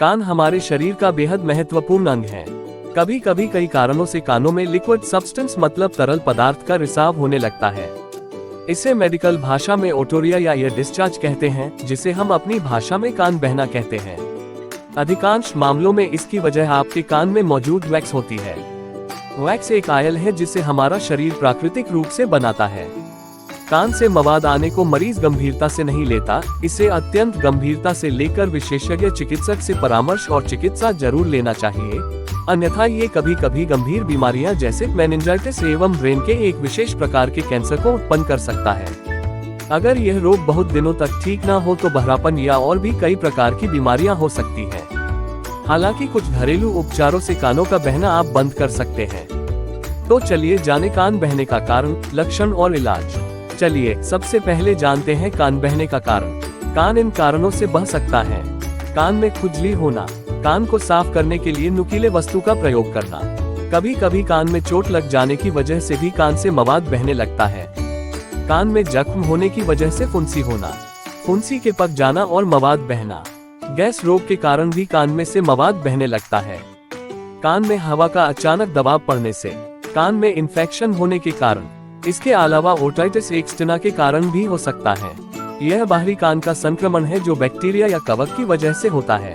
कान हमारे शरीर का बेहद महत्वपूर्ण अंग है। कभी कभी कई कारणों से कानों में लिक्विड सब्सटेंस मतलब तरल पदार्थ का रिसाव होने लगता है। इसे मेडिकल भाषा में ओटोरिया या ईयर डिस्चार्ज कहते हैं, जिसे हम अपनी भाषा में कान बहना कहते हैं। अधिकांश मामलों में इसकी वजह आपके कान में मौजूद वैक्स होती है। वैक्स एक आयल है जिसे हमारा शरीर प्राकृतिक रूप से बनाता है। कान से मवाद आने को मरीज गंभीरता से नहीं लेता, इसे अत्यंत गंभीरता से लेकर विशेषज्ञ चिकित्सक से परामर्श और चिकित्सा जरूर लेना चाहिए, अन्यथा ये कभी कभी गंभीर बीमारियां जैसे मेनिंजाइटिस एवं ब्रेन के एक विशेष प्रकार के कैंसर को उत्पन्न कर सकता है। अगर यह रोग बहुत दिनों तक ठीक न हो तो बहरापन या और भी कई प्रकार की बीमारियां हो सकती हैं। हालांकि कुछ घरेलू उपचारों से कानों का बहना आप बंद कर सकते हैं। तो चलिए जाने कान बहने का कारण, लक्षण और इलाज। चलिए सबसे पहले जानते हैं कान बहने का कारण। कान इन कारणों से बह सकता है। कान में खुजली होना, कान को साफ करने के लिए नुकीले वस्तु का प्रयोग करना। कभी कभी कान में चोट लग जाने की वजह से भी कान से मवाद बहने लगता है। कान में जख्म होने की वजह से फुंसी होना, फुंसी के पक जाना और मवाद बहना। गैस रोग के कारण भी कान में से मवाद बहने लगता है। कान में हवा का अचानक दबाव पड़ने से, कान में इन्फेक्शन होने के कारण। इसके अलावा ओटाइटिस एक्सटर्ना के कारण भी हो सकता है। यह बाहरी कान का संक्रमण है जो बैक्टीरिया या कवक की वजह से होता है।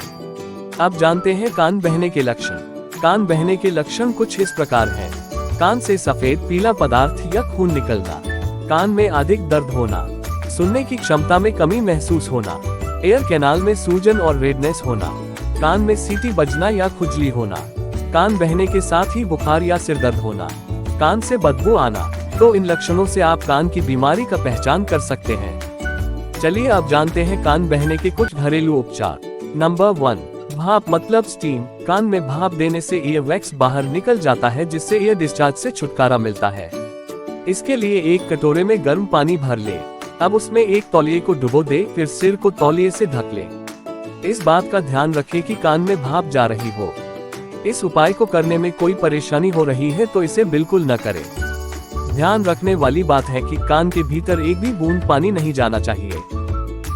अब जानते हैं कान बहने के लक्षण। कान बहने के लक्षण कुछ इस प्रकार हैं। कान से सफेद पीला पदार्थ या खून निकलना, कान में अधिक दर्द होना, सुनने की क्षमता में कमी महसूस होना, एयर कैनाल में सूजन और रेडनेस होना, कान में सीटी बजना या खुजली होना, कान बहने के साथ ही बुखार या सिर दर्द होना, कान से बदबू आना। तो इन लक्षणों से आप कान की बीमारी का पहचान कर सकते हैं। चलिए अब जानते हैं कान बहने के कुछ घरेलू उपचार। नंबर 1, भाप मतलब स्टीम। कान में भाप देने से ईयर वैक्स बाहर निकल जाता है, जिससे ईयर डिस्चार्ज से छुटकारा मिलता है। इसके लिए एक कटोरे में गर्म पानी भर ले। अब उसमें एक तौलिए को डुबो दे, फिर सिर को तौलिए से ढक ले। इस बात का ध्यान रखें कि कान में भाप जा रही हो। इस उपाय को करने में कोई परेशानी हो रही है तो इसे बिल्कुल न करें। ध्यान रखने वाली बात है कि कान के भीतर एक भी बूंद पानी नहीं जाना चाहिए।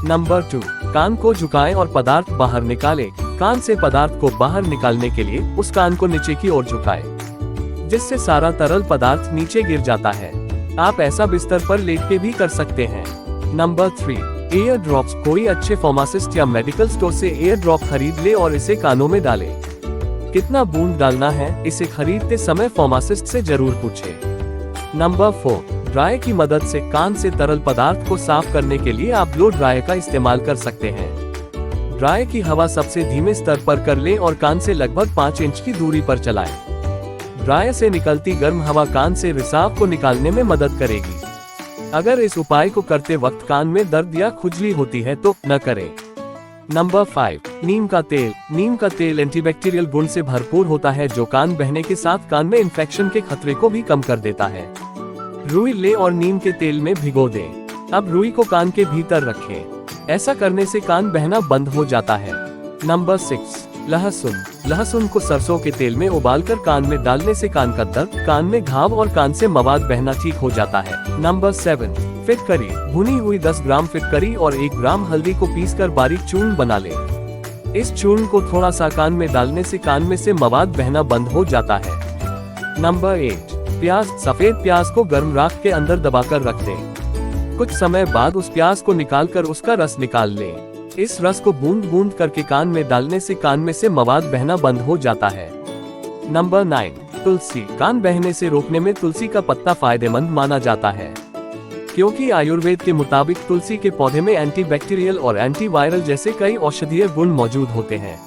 नंबर 2, कान को झुकाएं और पदार्थ बाहर निकालें। कान से पदार्थ को बाहर निकालने के लिए उस कान को नीचे की ओर झुकाएं, जिससे सारा तरल पदार्थ नीचे गिर जाता है। आप ऐसा बिस्तर पर लेट के भी कर सकते हैं। Number 3, air drops. कोई अच्छे फार्मासिस्ट या मेडिकल स्टोर से एयर ड्रॉप खरीद ले और इसे कानों में डालें। कितना बूंद डालना है, इसे खरीदते समय फार्मासिस्ट से जरूर पूछें। नंबर 4, ड्रायर की मदद से कान से तरल पदार्थ को साफ करने के लिए आप ब्लो ड्रायर का इस्तेमाल कर सकते हैं। ड्रायर की हवा सबसे धीमे स्तर पर कर लें और कान से लगभग 5 इंच की दूरी पर चलाएं। ड्रायर से निकलती गर्म हवा कान से रिसाव को निकालने में मदद करेगी। अगर इस उपाय को करते वक्त कान में दर्द या खुजली होती है तो न करें। नंबर 5, नीम का तेल। नीम का तेल एंटीबैक्टीरियल गुण से भरपूर होता है, जो कान बहने के साथ कान में इन्फेक्शन के खतरे को भी कम कर देता है। रुई ले और नीम के तेल में भिगो दें। अब रुई को कान के भीतर रखें। ऐसा करने से कान बहना बंद हो जाता है। नंबर 6, लहसुन। लहसुन को सरसों के तेल में उबालकर कान में डालने से कान का दर्द, कान में घाव और कान से मवाद बहना ठीक हो जाता है। नंबर 7, फिटकरी। भुनी हुई 10 ग्राम फिटकरी और 1 ग्राम हल्दी को पीसकर बारीक चूर्ण बना लें। इस चूर्ण को थोड़ा सा कान में डालने से कान में से मवाद बहना बंद हो जाता है। नंबर 8, प्याज। सफेद प्याज को गर्म राख के अंदर दबाकर रख दें। कुछ समय बाद उस प्याज को निकालकर उसका रस निकाल लें। इस रस को बूंद बूंद करके कान में डालने से कान में से मवाद बहना बंद हो जाता है। नंबर 9, तुलसी। कान बहने से रोकने में तुलसी का पत्ता फायदेमंद माना जाता है, क्योंकि आयुर्वेद के मुताबिक तुलसी के पौधे में एंटीबैक्टीरियल और एंटीवायरल जैसे कई औषधीय गुण मौजूद होते हैं।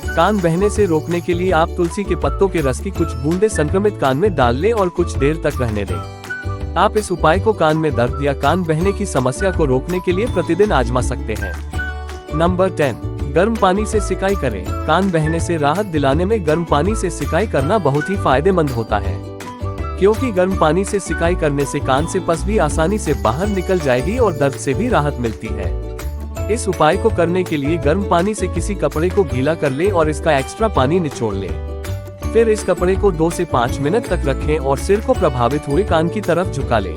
कान बहने से रोकने के लिए आप तुलसी के पत्तों के रस की कुछ बूंदें संक्रमित कान में डाल लें और कुछ देर तक रहने दें। आप इस उपाय को कान में दर्द या कान बहने की समस्या को रोकने के लिए प्रतिदिन आजमा सकते हैं। नंबर 10, गर्म पानी से सिकाई करें। कान बहने से राहत दिलाने में गर्म पानी से सिकाई करना बहुत ही फायदेमंद होता है, क्योंकि गर्म पानी से सिकाई करने से कान से पस भी आसानी से बाहर निकल जाएगी और दर्द से भी राहत मिलती है। इस उपाय को करने के लिए गर्म पानी से किसी कपड़े को गीला कर ले और इसका एक्स्ट्रा पानी निचोड़ ले। फिर इस कपड़े को 2 से 5 मिनट तक रखें और सिर को प्रभावित हुए कान की तरफ झुका ले।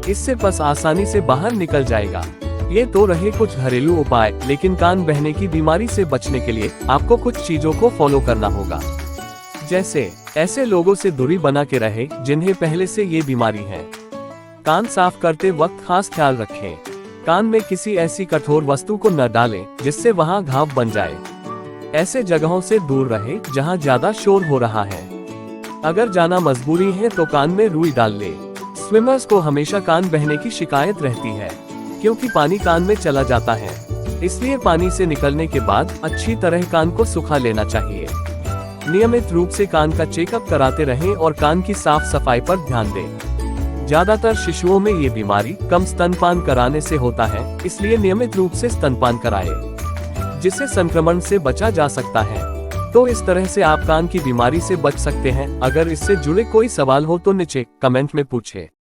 इससे पस आसानी से बाहर निकल जाएगा। ये तो रहे कुछ घरेलू उपाय, लेकिन कान बहने की बीमारी से बचने के लिए आपको कुछ चीजों को फॉलो करना होगा। जैसे ऐसे लोगों से दूरी बना के रहे जिन्हें पहले से ये बीमारी है। कान साफ करते वक्त खास ख्याल रखें। कान में किसी ऐसी कठोर वस्तु को न डालें जिससे वहां घाव बन जाए। ऐसे जगहों से दूर रहे जहां ज्यादा शोर हो रहा है। अगर जाना मजबूरी है तो कान में रुई डाल ले। स्विमर्स को हमेशा कान बहने की शिकायत रहती है, क्योंकि पानी कान में चला जाता है। इसलिए पानी से निकलने के बाद अच्छी तरह कान को सुखा लेना चाहिए। नियमित रूप से कान का चेकअप कराते रहें और कान की साफ सफाई पर ध्यान दें। ज्यादातर शिशुओं में ये बीमारी कम स्तनपान कराने से होता है, इसलिए नियमित रूप से स्तनपान कराएं, जिससे संक्रमण से बचा जा सकता है। तो इस तरह से आप कान की बीमारी से बच सकते हैं। अगर इससे जुड़े कोई सवाल हो तो नीचे कमेंट में पूछें।